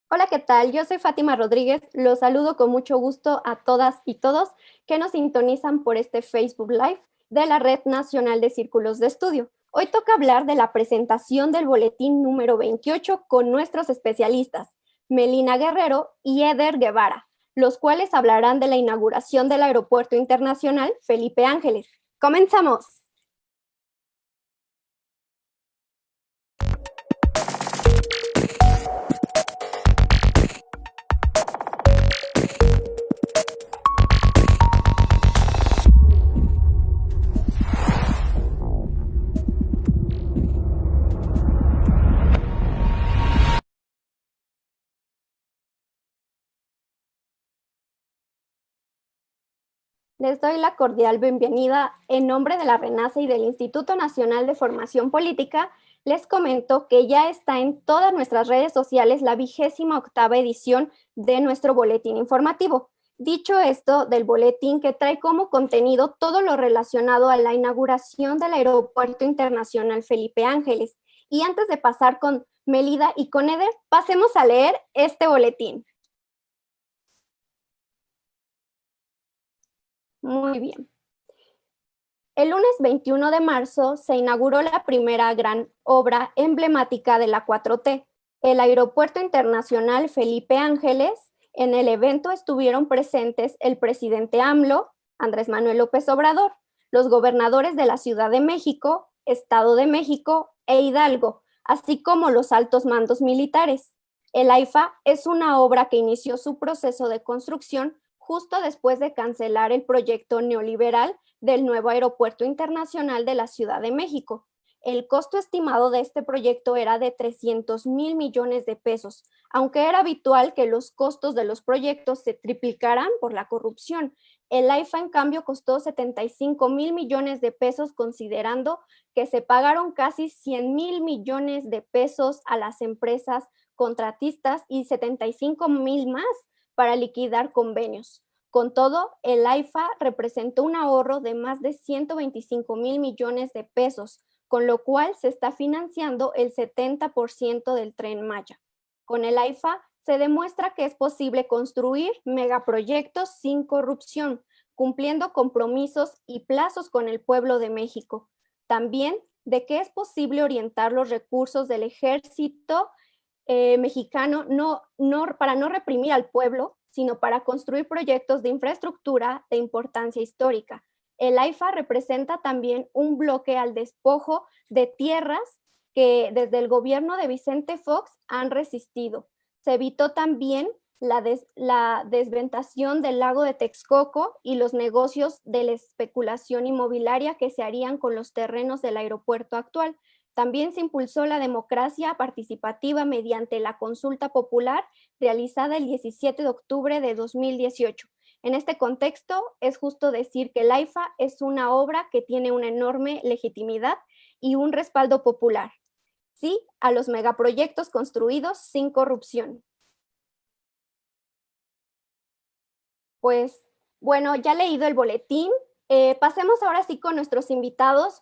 Hola, ¿qué tal? Yo soy Fátima Rodríguez. Los saludo con mucho gusto a todas y todos que nos sintonizan por este Facebook Live de la Red Nacional de Círculos de Estudio. Hoy toca hablar de la presentación del boletín número 28 con nuestros especialistas, Melina Guerrero y Eder Guevara, los cuales hablarán de la inauguración del Aeropuerto Internacional Felipe Ángeles. ¡Comenzamos! Les doy la cordial bienvenida en nombre de la RENACE y del Instituto Nacional de Formación Política. Les comento que ya está en todas nuestras redes sociales la 28ª edición de nuestro boletín informativo. Dicho esto, del boletín que trae como contenido todo lo relacionado a la inauguración del Aeropuerto Internacional Felipe Ángeles. Y antes de pasar con Melida y con Eder, pasemos a leer este boletín. Muy bien. El lunes 21 de marzo se inauguró la primera gran obra emblemática de la 4T, el Aeropuerto Internacional Felipe Ángeles. En el evento estuvieron presentes el presidente AMLO, Andrés Manuel López Obrador, los gobernadores de la Ciudad de México, Estado de México e Hidalgo, así como los altos mandos militares. El AIFA es una obra que inició su proceso de construcción justo después de cancelar el proyecto neoliberal del nuevo Aeropuerto Internacional de la Ciudad de México. El costo estimado de este proyecto era de 300,000 millones de pesos, aunque era habitual que los costos de los proyectos se triplicaran por la corrupción. El AIFA, en cambio, costó 75,000 millones de pesos, considerando que se pagaron casi 100,000 millones de pesos a las empresas contratistas y 75,000 más para liquidar convenios. Con todo, el AIFA representó un ahorro de más de 125,000 millones de pesos, con lo cual se está financiando el 70% del Tren Maya. Con el AIFA se demuestra que es posible construir megaproyectos sin corrupción, cumpliendo compromisos y plazos con el pueblo de México. También de que es posible orientar los recursos del ejército mexicano para no reprimir al pueblo, sino para construir proyectos de infraestructura de importancia histórica. El AIFA representa también un bloque al despojo de tierras que desde el gobierno de Vicente Fox han resistido. Se evitó también la desventación del lago de Texcoco y los negocios de la especulación inmobiliaria que se harían con los terrenos del aeropuerto actual. También se impulsó la democracia participativa mediante la consulta popular realizada el 17 de octubre de 2018. En este contexto, es justo decir que el AIFA es una obra que tiene una enorme legitimidad y un respaldo popular. Sí a los megaproyectos construidos sin corrupción. Pues, bueno, ya leído el boletín, pasemos ahora sí con nuestros invitados.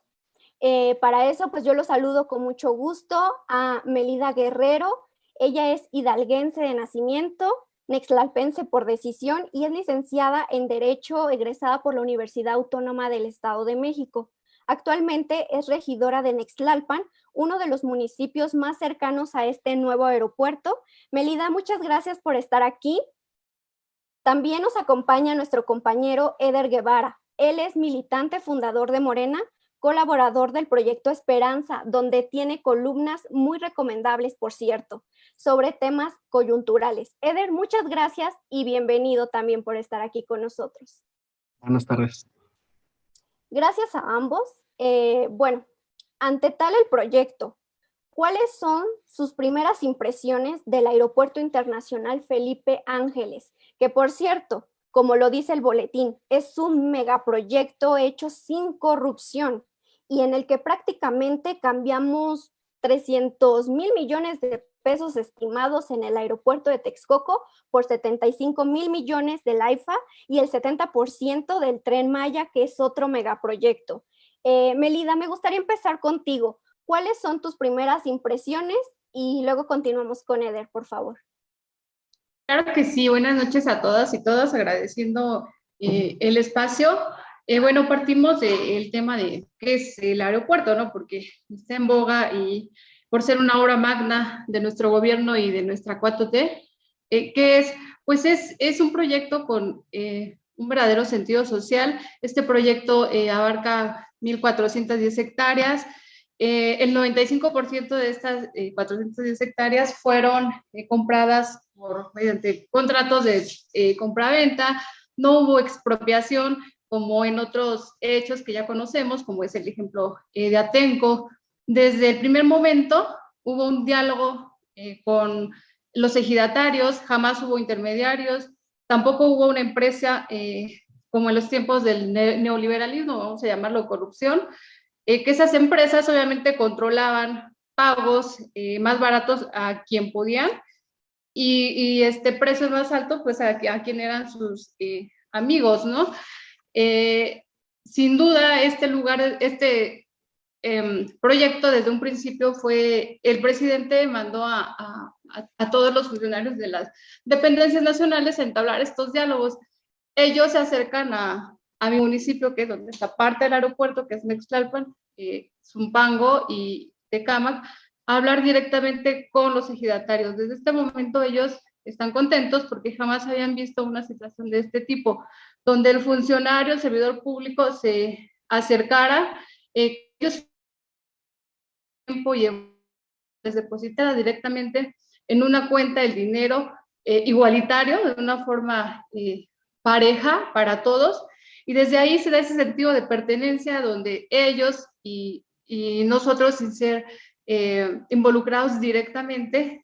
Para eso, pues yo los saludo con mucho gusto a Melida Guerrero. Ella es hidalguense de nacimiento, nextlalpense por decisión y es licenciada en Derecho, egresada por la Universidad Autónoma del Estado de México. Actualmente es regidora de Nextlalpan, uno de los municipios más cercanos a este nuevo aeropuerto. Melida, muchas gracias por estar aquí. También nos acompaña nuestro compañero Eder Guevara. Él es militante fundador de Morena, colaborador del proyecto Esperanza, donde tiene columnas muy recomendables, por cierto, sobre temas coyunturales. Eder, muchas gracias y bienvenido también por estar aquí con nosotros. Buenas tardes. Gracias a ambos. Bueno, ante tal el proyecto, ¿cuáles son sus primeras impresiones del Aeropuerto Internacional Felipe Ángeles? Que por cierto, como lo dice el boletín, es un megaproyecto hecho sin corrupción y en el que prácticamente cambiamos 300,000 millones de pesos estimados en el aeropuerto de Texcoco por 75,000 millones del AIFA y el 70% del Tren Maya, que es otro megaproyecto. Melida, me gustaría empezar contigo. ¿Cuáles son tus primeras impresiones? Y luego continuamos con Eder, por favor. Claro que sí, buenas noches a todas y todos, agradeciendo el espacio. Bueno, partimos del tema de qué es el aeropuerto, ¿no? Porque está en boga y por ser una obra magna de nuestro gobierno y de nuestra 4T, ¿qué es? Pues es un proyecto con un verdadero sentido social. Este proyecto abarca 1,410 hectáreas. El 95% de estas 410 hectáreas fueron compradas mediante contratos de compraventa. No hubo expropiación como en otros hechos que ya conocemos, como es el ejemplo de Atenco. Desde el primer momento hubo un diálogo con los ejidatarios, jamás hubo intermediarios, tampoco hubo una empresa como en los tiempos del neoliberalismo, vamos a llamarlo corrupción, que esas empresas obviamente controlaban pagos más baratos a quien podían y precios más altos pues a quien eran sus amigos, ¿no? Sin duda proyecto desde un principio fue, el presidente mandó a todos los funcionarios de las dependencias nacionales a entablar estos diálogos. Ellos se acercan a mi municipio, que es donde está parte del aeropuerto, que es Mextlalpan, Zumpango y Tecámac, a hablar directamente con los ejidatarios. Desde este momento ellos están contentos porque jamás habían visto una situación de este tipo, donde el funcionario, el servidor público se acercara, ellos tiempo y les depositara directamente en una cuenta el dinero igualitario, de una forma pareja para todos, y desde ahí se da ese sentido de pertenencia donde ellos y nosotros, sin ser involucrados directamente,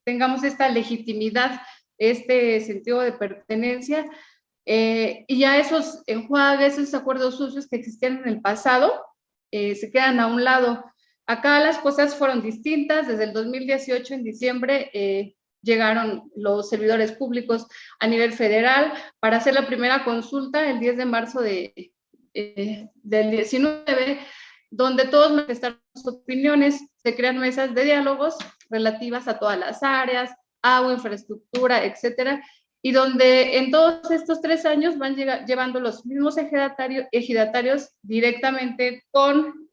tengamos esta legitimidad, este sentido de pertenencia, y ya esos enjuagues, esos acuerdos sucios que existían en el pasado, se quedan a un lado. Acá las cosas fueron distintas. Desde el 2018, en diciembre, llegaron los servidores públicos a nivel federal para hacer la primera consulta el 10 de marzo del 19, donde todos manifestaron sus opiniones. Se crean mesas de diálogos relativas a todas las áreas, agua, infraestructura, etcétera, y donde en todos estos 3 años van llevando los mismos ejidatarios directamente con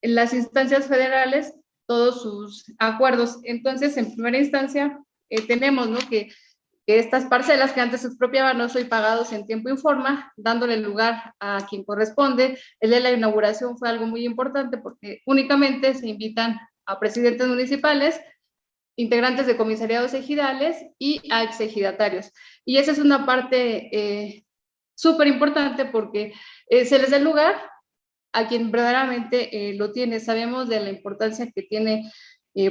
en las instancias federales todos sus acuerdos. Entonces, en primera instancia, tenemos, ¿no?, que estas parcelas que antes se expropiaban no soy pagados en tiempo y forma, dándole lugar a quien corresponde. El de la inauguración fue algo muy importante porque únicamente se invitan a presidentes municipales, integrantes de comisariados ejidales y a exejidatarios. Y esa es una parte súper importante porque se les da el lugar a quien verdaderamente lo tiene. Sabemos de la importancia que tiene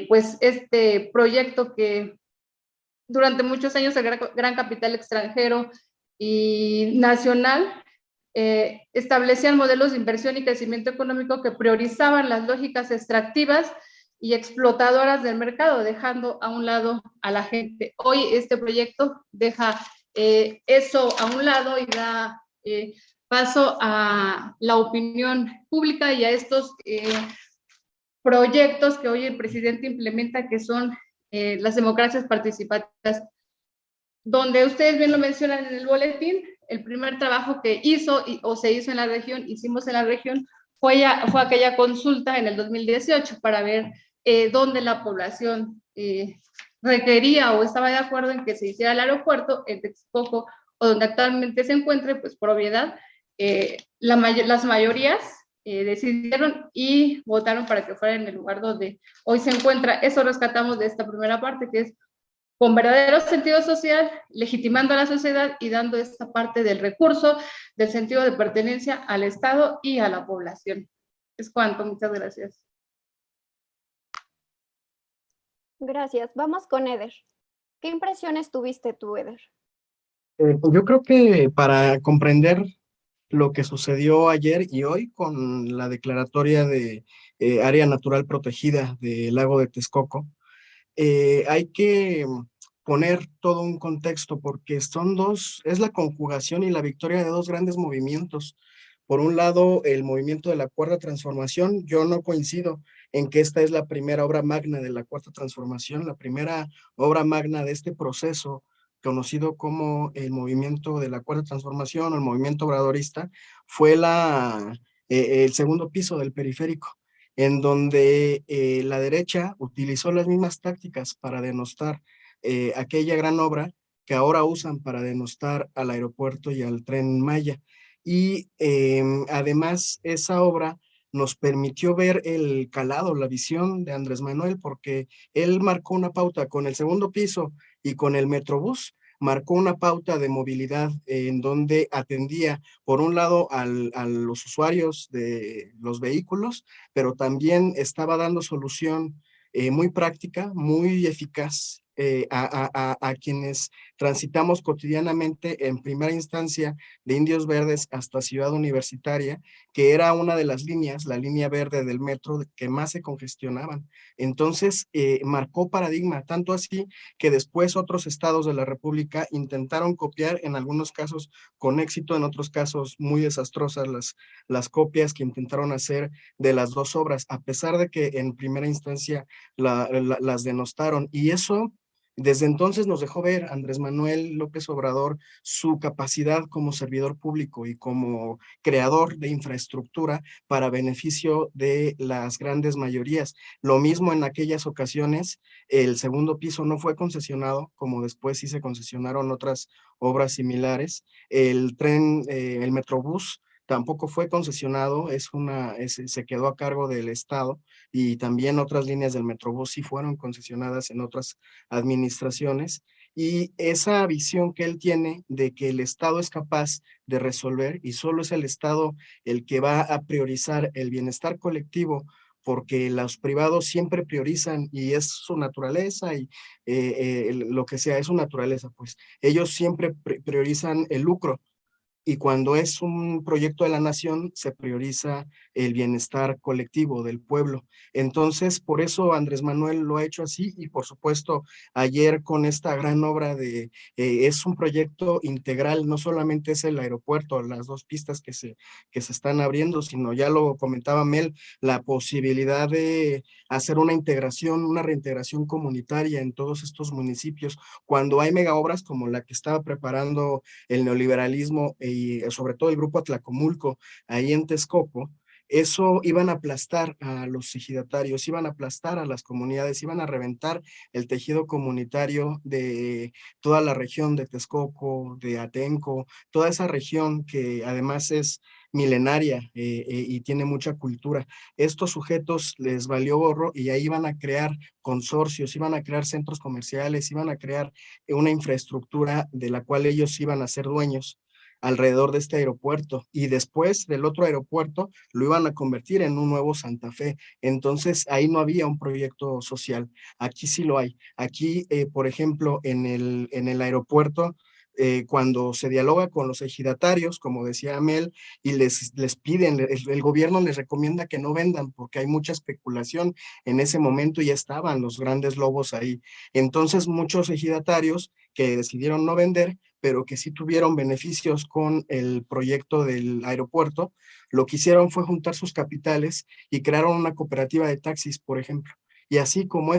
pues este proyecto que durante muchos años el gran capital extranjero y nacional establecían modelos de inversión y crecimiento económico que priorizaban las lógicas extractivas y explotadoras del mercado, dejando a un lado a la gente. Hoy este proyecto deja eso a un lado y da paso a la opinión pública y a estos proyectos que hoy el presidente implementa, que son las democracias participativas, donde ustedes bien lo mencionan en el boletín. El primer trabajo que se hizo en la región, hicimos en la región, fue aquella consulta en el 2018 para ver dónde la población requería o estaba de acuerdo en que se hiciera el aeropuerto en Texcoco, o donde actualmente se encuentre, pues propiedad. Las mayorías decidieron y votaron para que fuera en el lugar donde hoy se encuentra. Eso rescatamos de esta primera parte, que es con verdadero sentido social, legitimando a la sociedad y dando esta parte del recurso, del sentido de pertenencia al Estado y a la población. Es cuanto, muchas gracias. Gracias. Vamos con Eder. ¿Qué impresiones tuviste tú, Eder? Yo creo que para comprender lo que sucedió ayer y hoy con la declaratoria de área natural protegida del lago de Texcoco, hay que poner todo un contexto porque es la conjugación y la victoria de dos grandes movimientos. Por un lado, el movimiento de la Cuarta Transformación. Yo no coincido en que esta es la primera obra magna de la Cuarta Transformación. La primera obra magna de este proceso, conocido como el movimiento de la Cuarta Transformación o el movimiento obradorista, fue el segundo piso del periférico, en donde la derecha utilizó las mismas tácticas para denostar aquella gran obra que ahora usan para denostar al aeropuerto y al Tren Maya. Y además esa obra nos permitió ver el calado, la visión de Andrés Manuel, porque él marcó una pauta con el segundo piso y con el Metrobús, marcó una pauta de movilidad en donde atendía, por un lado, a los usuarios de los vehículos, pero también estaba dando solución muy práctica, muy eficaz a quienes transitamos cotidianamente en primera instancia de Indios Verdes hasta Ciudad Universitaria, que era una de las líneas, la línea verde del metro, que más se congestionaban. Entonces, marcó paradigma, tanto así que después otros estados de la República intentaron copiar, en algunos casos con éxito, en otros casos muy desastrosas las copias que intentaron hacer de las dos obras, a pesar de que en primera instancia las denostaron. Y eso desde entonces nos dejó ver Andrés Manuel López Obrador su capacidad como servidor público y como creador de infraestructura para beneficio de las grandes mayorías. Lo mismo en aquellas ocasiones, el segundo piso no fue concesionado, como después sí se concesionaron otras obras similares. El tren, el Metrobús, tampoco fue concesionado, se quedó a cargo del Estado, y también otras líneas del Metrobús sí fueron concesionadas en otras administraciones, y esa visión que él tiene de que el Estado es capaz de resolver y solo es el Estado el que va a priorizar el bienestar colectivo, porque los privados siempre priorizan y es su naturaleza y lo que sea es su naturaleza, pues ellos siempre priorizan el lucro, y cuando es un proyecto de la nación, se prioriza el bienestar colectivo del pueblo. Entonces, por eso Andrés Manuel lo ha hecho así, y por supuesto, ayer con esta gran obra es un proyecto integral, no solamente es el aeropuerto, las dos pistas que se están abriendo, sino ya lo comentaba Mel, la posibilidad de hacer una integración, una reintegración comunitaria en todos estos municipios, cuando hay mega obras como la que estaba preparando el neoliberalismo y sobre todo el grupo Atlacomulco ahí en Texcoco. Eso iban a aplastar a los ejidatarios, iban a aplastar a las comunidades, iban a reventar el tejido comunitario de toda la región de Texcoco, de Atenco, toda esa región que además es milenaria y tiene mucha cultura. Estos sujetos les valió gorro y ahí iban a crear consorcios, iban a crear centros comerciales, iban a crear una infraestructura de la cual ellos iban a ser dueños alrededor de este aeropuerto, y después del otro aeropuerto lo iban a convertir en un nuevo Santa Fe. Entonces ahí no había un proyecto social, aquí sí lo hay. Aquí, por ejemplo, en el aeropuerto, cuando se dialoga con los ejidatarios, como decía Amel, y les piden, el gobierno les recomienda que no vendan porque hay mucha especulación. En ese momento ya estaban los grandes lobos ahí. Entonces muchos ejidatarios que decidieron no vender, pero que sí tuvieron beneficios con el proyecto del aeropuerto, lo que hicieron fue juntar sus capitales y crearon una cooperativa de taxis, por ejemplo. Y así como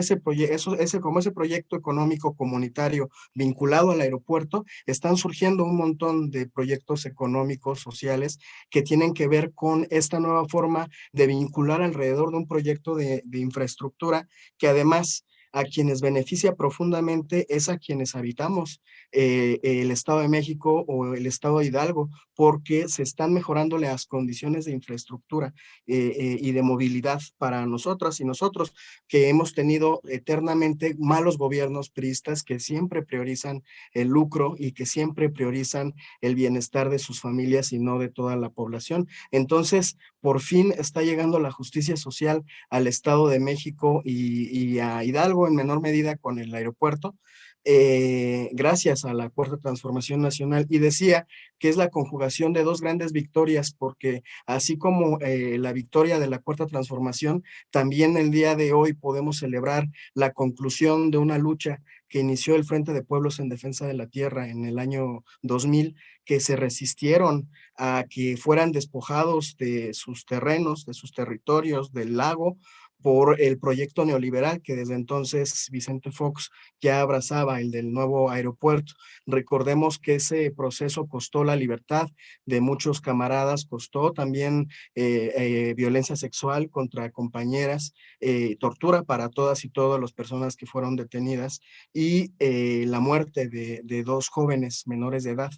como ese proyecto económico comunitario vinculado al aeropuerto, están surgiendo un montón de proyectos económicos, sociales, que tienen que ver con esta nueva forma de vincular alrededor de un proyecto de infraestructura, que además a quienes beneficia profundamente es a quienes habitamos el Estado de México o el Estado de Hidalgo, porque se están mejorando las condiciones de infraestructura y de movilidad para nosotras y nosotros, que hemos tenido eternamente malos gobiernos priistas que siempre priorizan el lucro y que siempre priorizan el bienestar de sus familias y no de toda la población. Entonces, por fin está llegando la justicia social al Estado de México y a Hidalgo en menor medida con el aeropuerto, gracias a la Cuarta Transformación Nacional, y decía que es la conjugación de dos grandes victorias, porque así como la victoria de la Cuarta Transformación, también el día de hoy podemos celebrar la conclusión de una lucha que inició el Frente de Pueblos en Defensa de la Tierra en el año 2000, que se resistieron a que fueran despojados de sus terrenos, de sus territorios, del lago, por el proyecto neoliberal que desde entonces Vicente Fox ya abrazaba, el del nuevo aeropuerto. Recordemos que ese proceso costó la libertad de muchos camaradas, costó también violencia sexual contra compañeras, tortura para todas y todas las personas que fueron detenidas, y la muerte de dos jóvenes menores de edad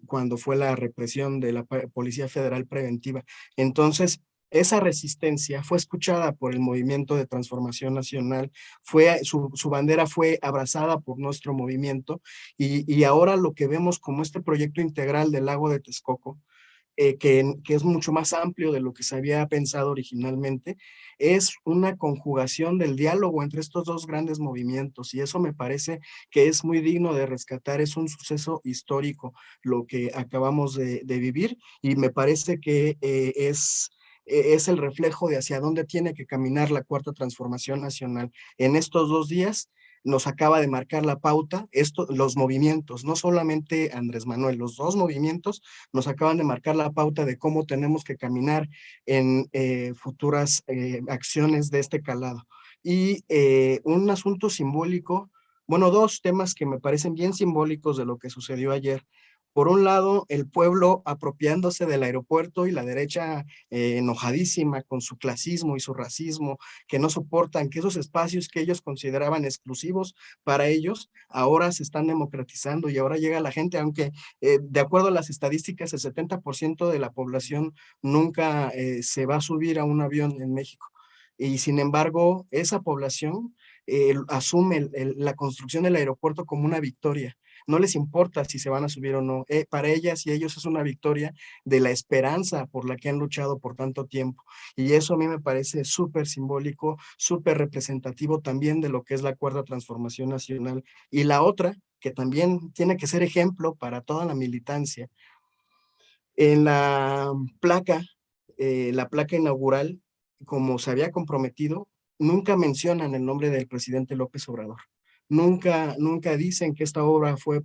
cuando fue la represión de la Policía Federal Preventiva. Entonces, esa resistencia fue escuchada por el Movimiento de Transformación Nacional, su bandera fue abrazada por nuestro movimiento, y ahora lo que vemos como este proyecto integral del lago de Texcoco, que es mucho más amplio de lo que se había pensado originalmente, es una conjugación del diálogo entre estos dos grandes movimientos, y eso me parece que es muy digno de rescatar. Es un suceso histórico lo que acabamos de vivir, y me parece que es el reflejo de hacia dónde tiene que caminar la Cuarta Transformación Nacional. En estos 2 días nos acaba de marcar la pauta, los movimientos, no solamente Andrés Manuel, los dos movimientos nos acaban de marcar la pauta de cómo tenemos que caminar en futuras acciones de este calado. Y un asunto simbólico, bueno, dos temas que me parecen bien simbólicos de lo que sucedió ayer. Por un lado, el pueblo apropiándose del aeropuerto, y la derecha enojadísima con su clasismo y su racismo, que no soportan que esos espacios que ellos consideraban exclusivos para ellos, ahora se están democratizando y ahora llega la gente, aunque de acuerdo a las estadísticas, el 70% de la población nunca se va a subir a un avión en México. Y sin embargo, esa población asume la construcción del aeropuerto como una victoria. No les importa si se van a subir o no. Para ellas y ellos es una victoria de la esperanza por la que han luchado por tanto tiempo. Y eso a mí me parece súper simbólico, súper representativo también de lo que es la Cuarta Transformación Nacional. Y la otra, que también tiene que ser ejemplo para toda la militancia, en la placa inaugural, como se había comprometido, nunca mencionan el nombre del presidente López Obrador. Nunca dicen que esta obra fue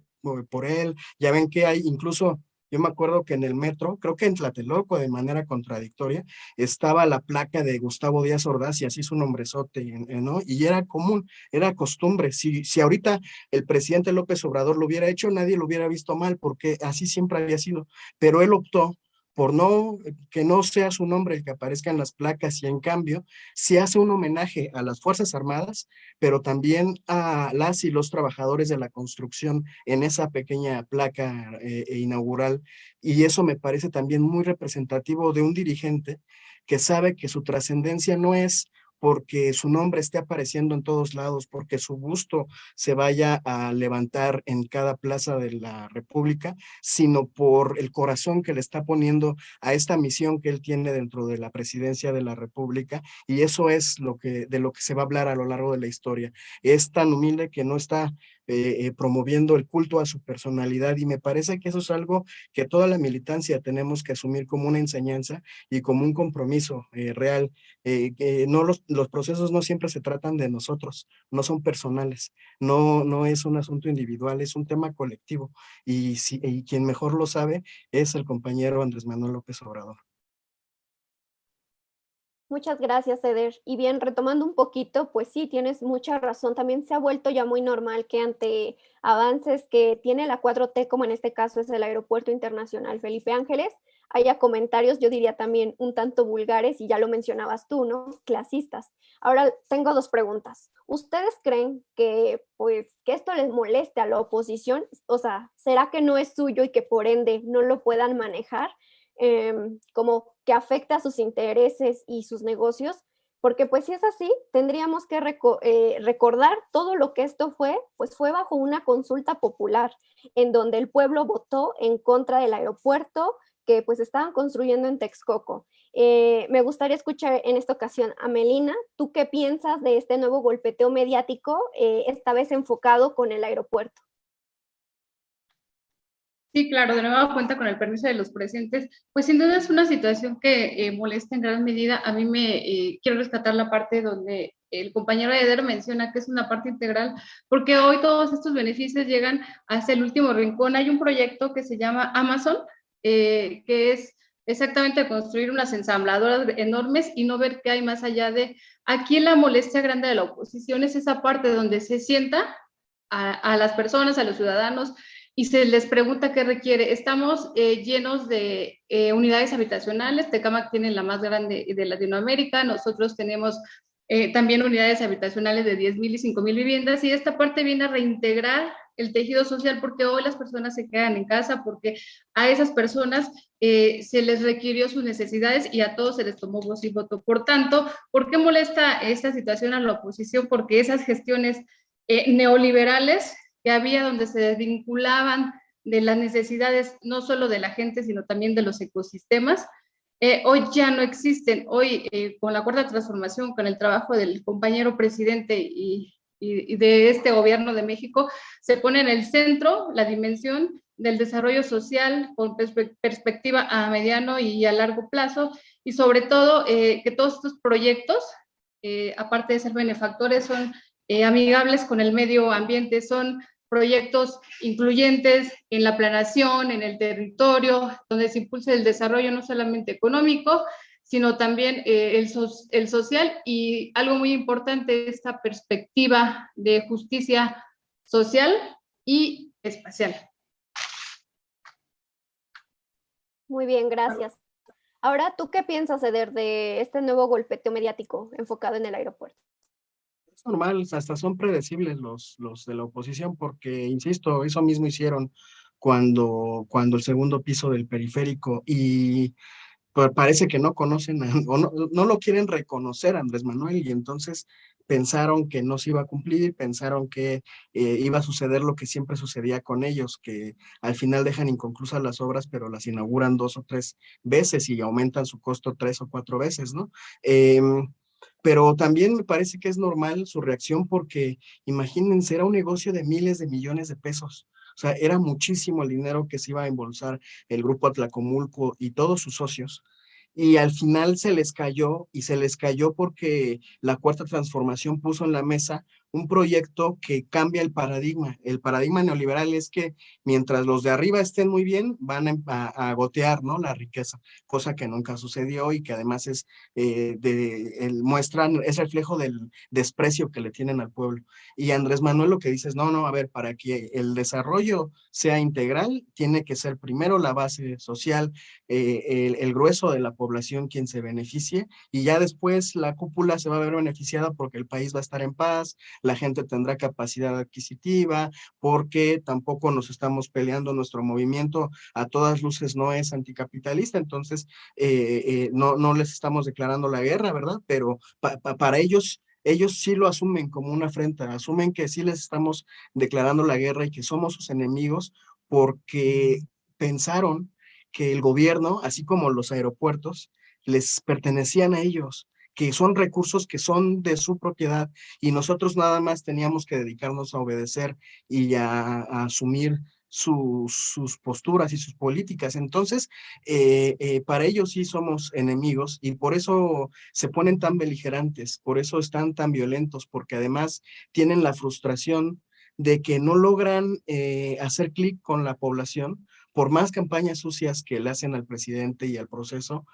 por él. Ya ven que hay, incluso, yo me acuerdo que en el metro, creo que en Tlatelolco, de manera contradictoria, estaba la placa de Gustavo Díaz Ordaz, y así su nombrezote, ¿no? Y era común, era costumbre. Si ahorita el presidente López Obrador lo hubiera hecho, nadie lo hubiera visto mal, porque así siempre había sido, pero él optó por que no sea su nombre el que aparezca en las placas, y en cambio se hace un homenaje a las Fuerzas Armadas, pero también a las y los trabajadores de la construcción en esa pequeña placa inaugural. Y eso me parece también muy representativo de un dirigente que sabe que su trascendencia no es porque su nombre esté apareciendo en todos lados, porque su busto se vaya a levantar en cada plaza de la República, sino por el corazón que le está poniendo a esta misión que él tiene dentro de la presidencia de la República. Y eso es de lo que se va a hablar a lo largo de la historia. Es tan humilde que no está promoviendo el culto a su personalidad, y me parece que eso es algo que toda la militancia tenemos que asumir como una enseñanza y como un compromiso real. Que no los procesos no siempre se tratan de nosotros, no son personales, no es un asunto individual, es un tema colectivo, y quien mejor lo sabe es el compañero Andrés Manuel López Obrador. Muchas gracias, Eder. Y bien, retomando un poquito, pues sí, tienes mucha razón. También se ha vuelto ya muy normal que ante avances que tiene la 4T, como en este caso es el Aeropuerto Internacional Felipe Ángeles, haya comentarios, yo diría también un tanto vulgares, y ya lo mencionabas tú, ¿no? Clasistas. Ahora tengo dos preguntas. ¿Ustedes creen que, pues, que esto les moleste a la oposición? O sea, ¿será que no es suyo y que por ende no lo puedan manejar? Como que afecta a sus intereses y sus negocios, porque pues si es así, tendríamos que recordar todo lo que esto fue, pues fue bajo una consulta popular, en donde el pueblo votó en contra del aeropuerto que pues estaban construyendo en Texcoco. Me gustaría escuchar en esta ocasión a Melina. ¿Tú qué piensas de este nuevo golpeteo mediático, esta vez enfocado con el aeropuerto? Sí, claro, de nueva cuenta con el permiso de los presentes, pues sin duda es una situación que molesta en gran medida. A mí me quiero rescatar la parte donde el compañero Eder menciona que es una parte integral, porque hoy todos estos beneficios llegan hasta el último rincón. Hay un proyecto que se llama Amazon, que es exactamente construir unas ensambladoras enormes y no ver qué hay más allá de... Aquí la molestia grande de la oposición es esa parte donde se sienta a las personas, a los ciudadanos, y se les pregunta qué requiere. Estamos llenos de unidades habitacionales. Tecámac tiene la más grande de Latinoamérica. Nosotros tenemos también unidades habitacionales de 10,000 y 5,000 viviendas, y esta parte viene a reintegrar el tejido social, porque hoy las personas se quedan en casa, porque a esas personas se les requirió sus necesidades y a todos se les tomó voz y voto. Por tanto, ¿por qué molesta esta situación a la oposición? Porque esas gestiones neoliberales que había, donde se desvinculaban de las necesidades no solo de la gente, sino también de los ecosistemas, hoy ya no existen. Hoy, con la cuarta transformación, con el trabajo del compañero presidente y de este gobierno de México, se pone en el centro la dimensión del desarrollo social con perspectiva a mediano y a largo plazo, y sobre todo que todos estos proyectos, aparte de ser benefactores, son amigables con el medio ambiente, son proyectos incluyentes en la planeación, en el territorio, donde se impulse el desarrollo no solamente económico, sino también el social, y algo muy importante, esta perspectiva de justicia social y espacial. Muy bien, gracias. Ahora, ¿tú qué piensas, Eder, de este nuevo golpeteo mediático enfocado en el aeropuerto? Es normal, hasta son predecibles los de la oposición, porque, insisto, eso mismo hicieron cuando el segundo piso del periférico, y parece que no conocen o no lo quieren reconocer a Andrés Manuel, y entonces pensaron que no se iba a cumplir, pensaron que iba a suceder lo que siempre sucedía con ellos, que al final dejan inconclusas las obras, pero las inauguran 2 o 3 veces y aumentan su costo 3 o 4 veces, ¿no? Pero también me parece que es normal su reacción, porque imagínense, era un negocio de miles de millones de pesos. O sea, era muchísimo el dinero que se iba a embolsar el grupo Atlacomulco y todos sus socios. Y al final se les cayó, y se les cayó porque la Cuarta Transformación puso en la mesa un proyecto que cambia el paradigma. El paradigma neoliberal es que mientras los de arriba estén muy bien, van a gotear, ¿no?, la riqueza, cosa que nunca sucedió, y que además muestran, es reflejo del desprecio que le tienen al pueblo. Y Andrés Manuel lo que dice es, no, no, a ver, para que el desarrollo sea integral, tiene que ser primero la base social, el grueso de la población quien se beneficie, y ya después la cúpula se va a ver beneficiada, porque el país va a estar en paz, la gente tendrá capacidad adquisitiva, porque tampoco nos estamos peleando. Nuestro movimiento a todas luces no es anticapitalista, entonces no les estamos declarando la guerra, ¿verdad? Pero para ellos sí lo asumen como una afrenta, asumen que sí les estamos declarando la guerra y que somos sus enemigos, porque pensaron que el gobierno, así como los aeropuertos, les pertenecían a ellos, que son recursos que son de su propiedad, y nosotros nada más teníamos que dedicarnos a obedecer y a asumir sus posturas y sus políticas. Entonces, para ellos sí somos enemigos, y por eso se ponen tan beligerantes, por eso están tan violentos, porque además tienen la frustración de que no logran hacer clic con la población. Por más campañas sucias que le hacen al presidente y al proceso,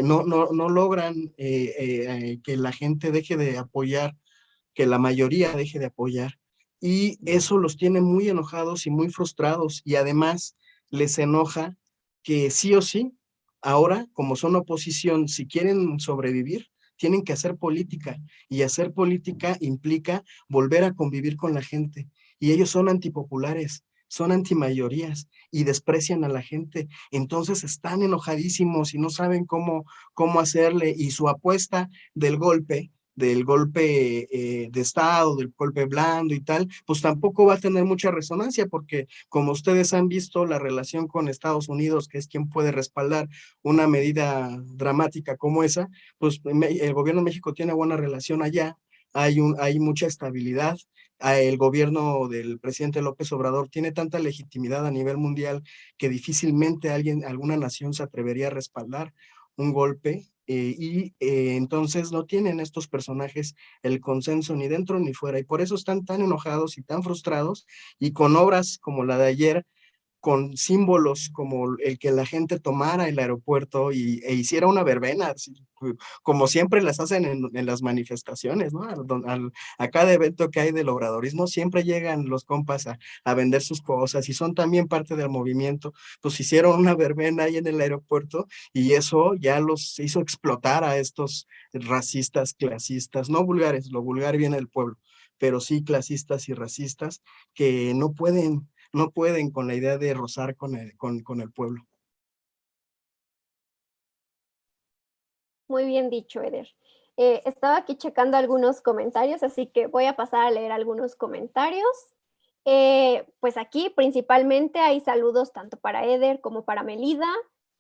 no logran que la gente deje de apoyar, que la mayoría deje de apoyar, y eso los tiene muy enojados y muy frustrados, y además les enoja que sí o sí, ahora, como son oposición, si quieren sobrevivir, tienen que hacer política, y hacer política implica volver a convivir con la gente, y ellos son antipopulares, son antimayorías, y desprecian a la gente. Entonces están enojadísimos y no saben cómo hacerle, y su apuesta del golpe del golpe de Estado, del golpe blando y tal, pues tampoco va a tener mucha resonancia, porque como ustedes han visto, la relación con Estados Unidos, que es quien puede respaldar una medida dramática como esa, pues el gobierno de México tiene buena relación allá, hay mucha estabilidad. El gobierno del presidente López Obrador tiene tanta legitimidad a nivel mundial que difícilmente alguna nación se atrevería a respaldar un golpe, entonces no tienen estos personajes el consenso ni dentro ni fuera, y por eso están tan enojados y tan frustrados, y con obras como la de ayer, con símbolos como el que la gente tomara el aeropuerto e hiciera una verbena, así, como siempre las hacen en las manifestaciones, ¿no? A cada evento que hay del obradorismo, siempre llegan los compas a vender sus cosas y son también parte del movimiento. Pues hicieron una verbena ahí en el aeropuerto y eso ya los hizo explotar a estos racistas, clasistas, no vulgares, lo vulgar viene del pueblo, pero sí clasistas y racistas que no pueden con la idea de rozar con el pueblo. Muy bien dicho, Eder. Estaba aquí checando algunos comentarios, así que voy a pasar a leer algunos comentarios. Pues aquí principalmente hay saludos tanto para Eder como para Melida.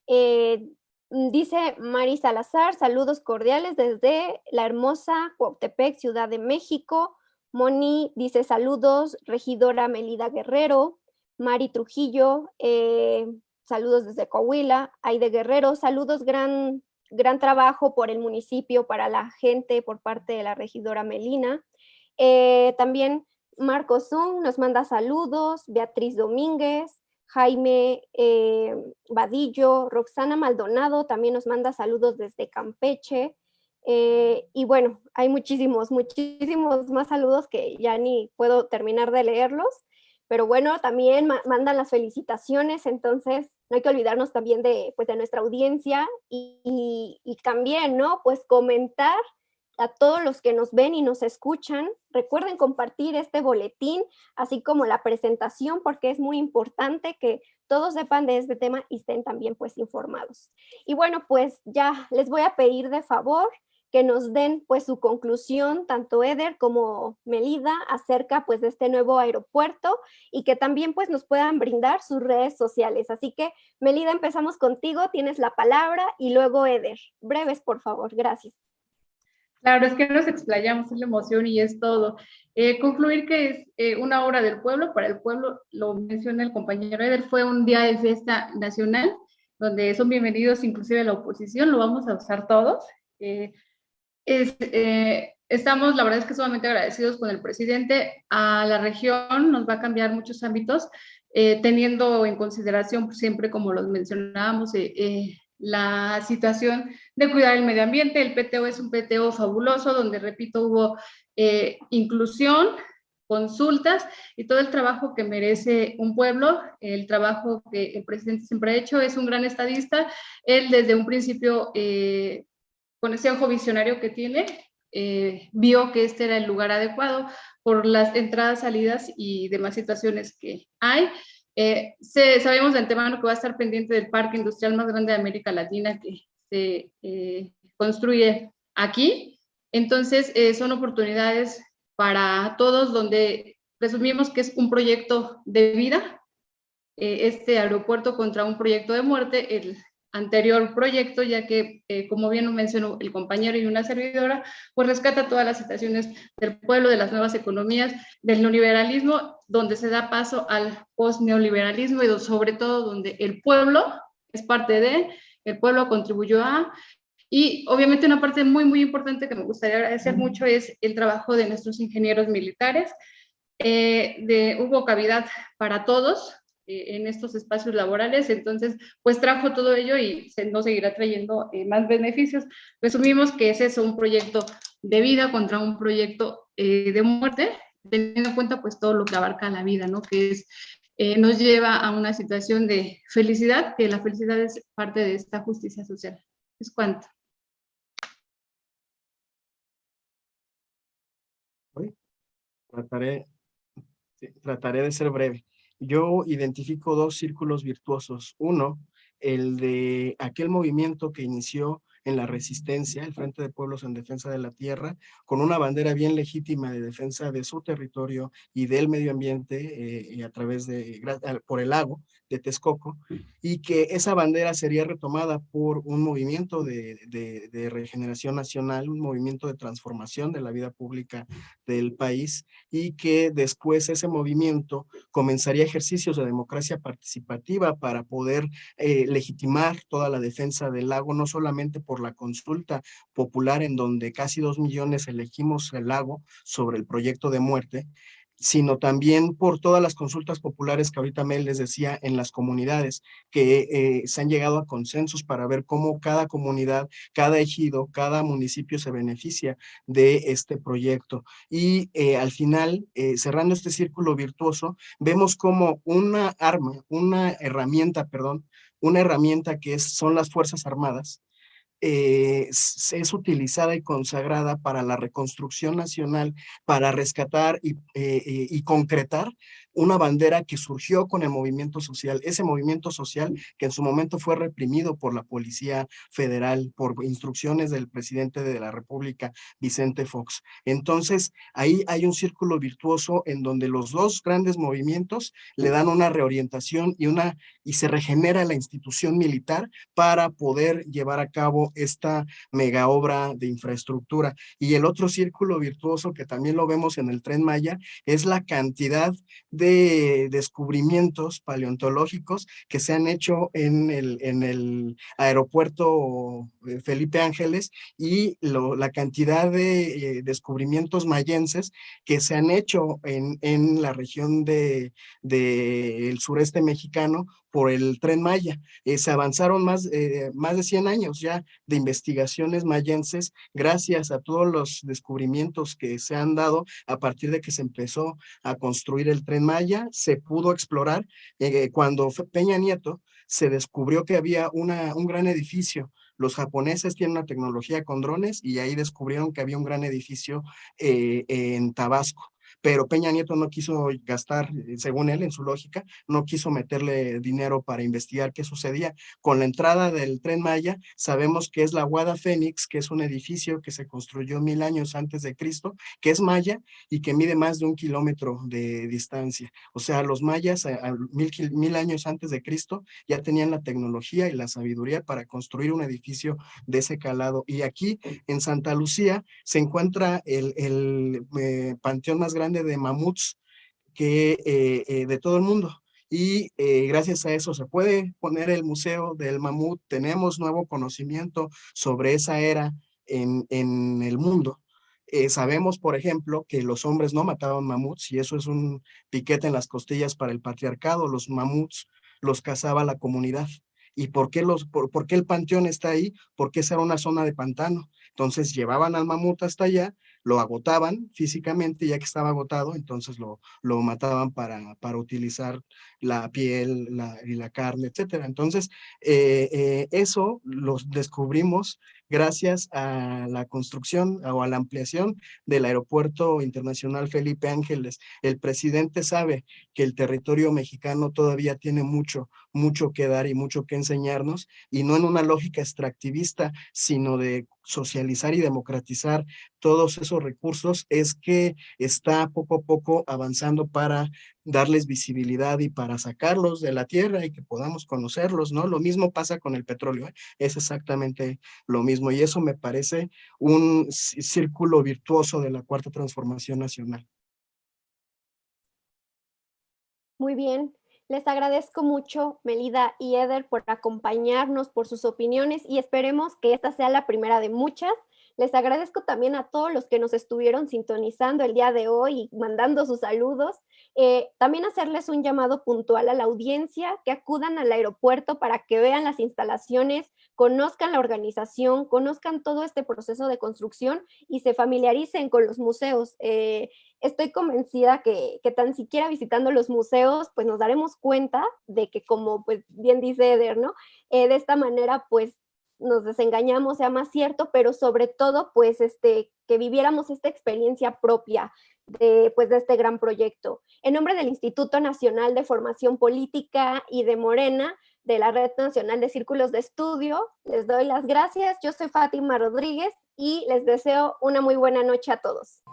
Dice Mari Salazar, saludos cordiales desde la hermosa Cuautepec, Ciudad de México. Moni dice saludos, regidora Melida Guerrero. Mari Trujillo, saludos desde Coahuila. Aide Guerrero, saludos, gran trabajo por el municipio, para la gente, por parte de la regidora Melina. También Marco Zung nos manda saludos, Beatriz Domínguez, Jaime Vadillo, Roxana Maldonado también nos manda saludos desde Campeche. Y bueno, hay muchísimos más saludos que ya ni puedo terminar de leerlos, pero bueno, también mandan las felicitaciones, entonces no hay que olvidarnos también de, pues, de nuestra audiencia y también, ¿no? Pues comentar a todos los que nos ven y nos escuchan. Recuerden compartir este boletín, así como la presentación, porque es muy importante que todos sepan de este tema y estén también pues informados. Y bueno, pues ya les voy a pedir de favor que nos den pues su conclusión, tanto Eder como Melida, acerca pues de este nuevo aeropuerto y que también pues nos puedan brindar sus redes sociales. Así que Melida, empezamos contigo, tienes la palabra, y luego Eder. Breves, por favor, gracias. Claro, es que nos explayamos en la emoción y es todo. Concluir que es una obra del pueblo, para el pueblo, lo menciona el compañero Eder, fue un día de fiesta nacional, donde son bienvenidos inclusive la oposición, lo vamos a usar todos. Estamos, la verdad es que sumamente agradecidos con el presidente. A la región nos va a cambiar muchos ámbitos, teniendo en consideración siempre, como los mencionábamos, la situación de cuidar el medio ambiente. El PTO es un PTO fabuloso, donde, repito, hubo inclusión, consultas y todo el trabajo que merece un pueblo, el trabajo que el presidente siempre ha hecho. Es un gran estadista. Él desde un principio, con ese ojo visionario que tiene, vio que este era el lugar adecuado por las entradas, salidas y demás situaciones que hay. Sabemos de antemano que va a estar pendiente del parque industrial más grande de América Latina que se construye aquí. Entonces, son oportunidades para todos, donde presumimos que es un proyecto de vida, este aeropuerto contra un proyecto de muerte. El anterior proyecto, ya que, como bien lo mencionó el compañero y una servidora, pues rescata todas las situaciones del pueblo, de las nuevas economías, del neoliberalismo, donde se da paso al post-neoliberalismo y sobre todo donde el pueblo es parte de, el pueblo contribuyó a. Y obviamente una parte muy, muy importante que me gustaría agradecer mucho es el trabajo de nuestros ingenieros militares. Hubo cavidad para todos en estos espacios laborales, entonces pues trajo todo ello y nos seguirá trayendo más beneficios. Resumimos que es eso, un proyecto de vida contra un proyecto de muerte, teniendo en cuenta pues todo lo que abarca la vida, ¿no? Que es, nos lleva a una situación de felicidad, que la felicidad es parte de esta justicia social. Es cuanto. Trataré de ser breve. Yo identifico dos círculos virtuosos. Uno, el de aquel movimiento que inició en la resistencia, el Frente de Pueblos en Defensa de la Tierra, con una bandera bien legítima de defensa de su territorio y del medio ambiente y a través por el lago de Texcoco, y que esa bandera sería retomada por un movimiento de regeneración nacional, un movimiento de transformación de la vida pública del país, y que después ese movimiento comenzaría ejercicios de democracia participativa para poder legitimar toda la defensa del lago, no solamente por la consulta popular en donde casi 2 millones elegimos el lago sobre el proyecto de muerte, sino también por todas las consultas populares que ahorita Mel les decía en las comunidades, que se han llegado a consensos para ver cómo cada comunidad, cada ejido, cada municipio se beneficia de este proyecto. Y al final, cerrando este círculo virtuoso, vemos como una herramienta que son las Fuerzas Armadas, es utilizada y consagrada para la reconstrucción nacional, para rescatar y concretar una bandera que surgió con el movimiento social, ese movimiento social que en su momento fue reprimido por la Policía Federal, por instrucciones del presidente de la República, Vicente Fox. Entonces, ahí hay un círculo virtuoso en donde los dos grandes movimientos le dan una reorientación y se regenera la institución militar para poder llevar a cabo esta mega obra de infraestructura. Y el otro círculo virtuoso que también lo vemos en el Tren Maya es la cantidad de descubrimientos paleontológicos que se han hecho en el aeropuerto Felipe Ángeles, y la cantidad de descubrimientos mayenses que se han hecho en la región del sureste mexicano por el Tren Maya. Se avanzaron más de 100 años ya de investigaciones mayenses gracias a todos los descubrimientos que se han dado a partir de que se empezó a construir el Tren Maya. Se pudo explorar cuando Peña Nieto se descubrió que había un gran edificio. Los japoneses tienen una tecnología con drones y ahí descubrieron que había un gran edificio en Tabasco. Pero Peña Nieto no quiso gastar, según él, en su lógica, no quiso meterle dinero para investigar qué sucedía. Con la entrada del Tren Maya, sabemos que es la Aguada Fénix, que es un edificio que se construyó 1000 años antes de Cristo, que es maya y que mide más de 1 kilómetro de distancia. O sea, los mayas, a 1000 años antes de Cristo, ya tenían la tecnología y la sabiduría para construir un edificio de ese calado. Y aquí, en Santa Lucía, se encuentra el panteón más grande de mamuts de todo el mundo. Y gracias a eso se puede poner el Museo del Mamut. Tenemos nuevo conocimiento sobre esa era en el mundo. Sabemos, por ejemplo, que los hombres no mataban mamuts, y eso es un piquete en las costillas para el patriarcado. Los mamuts los cazaba la comunidad. ¿Y por qué el panteón está ahí? Porque esa era una zona de pantano. Entonces llevaban al mamut hasta allá, lo agotaban físicamente, ya que estaba agotado, entonces lo mataban para utilizar la piel y la carne, etcétera. Entonces, eso lo descubrimos gracias a la construcción o a la ampliación del Aeropuerto Internacional Felipe Ángeles. El presidente sabe que el territorio mexicano todavía tiene mucho que dar y mucho que enseñarnos, y no en una lógica extractivista, sino de socializar y democratizar todos esos recursos, es que está poco a poco avanzando para darles visibilidad y para sacarlos de la tierra y que podamos conocerlos, ¿no? Lo mismo pasa con el petróleo, ¿eh? Es exactamente lo mismo, y eso me parece un círculo virtuoso de la Cuarta Transformación Nacional. Muy bien. Les agradezco mucho, Melida y Eder, por acompañarnos, por sus opiniones, y esperemos que esta sea la primera de muchas. Les agradezco también a todos los que nos estuvieron sintonizando el día de hoy y mandando sus saludos. También hacerles un llamado puntual a la audiencia, que acudan al aeropuerto para que vean las instalaciones, conozcan la organización, conozcan todo este proceso de construcción y se familiaricen con los museos. Estoy convencida que tan siquiera visitando los museos, pues nos daremos cuenta de que, como pues bien dice Eder, ¿no? De esta manera, pues nos desengañamos, sea más cierto, pero sobre todo, pues que viviéramos esta experiencia propia de este gran proyecto. En nombre del Instituto Nacional de Formación Política y de Morena, de la Red Nacional de Círculos de Estudio. Les doy las gracias. Yo soy Fátima Rodríguez y les deseo una muy buena noche a todos.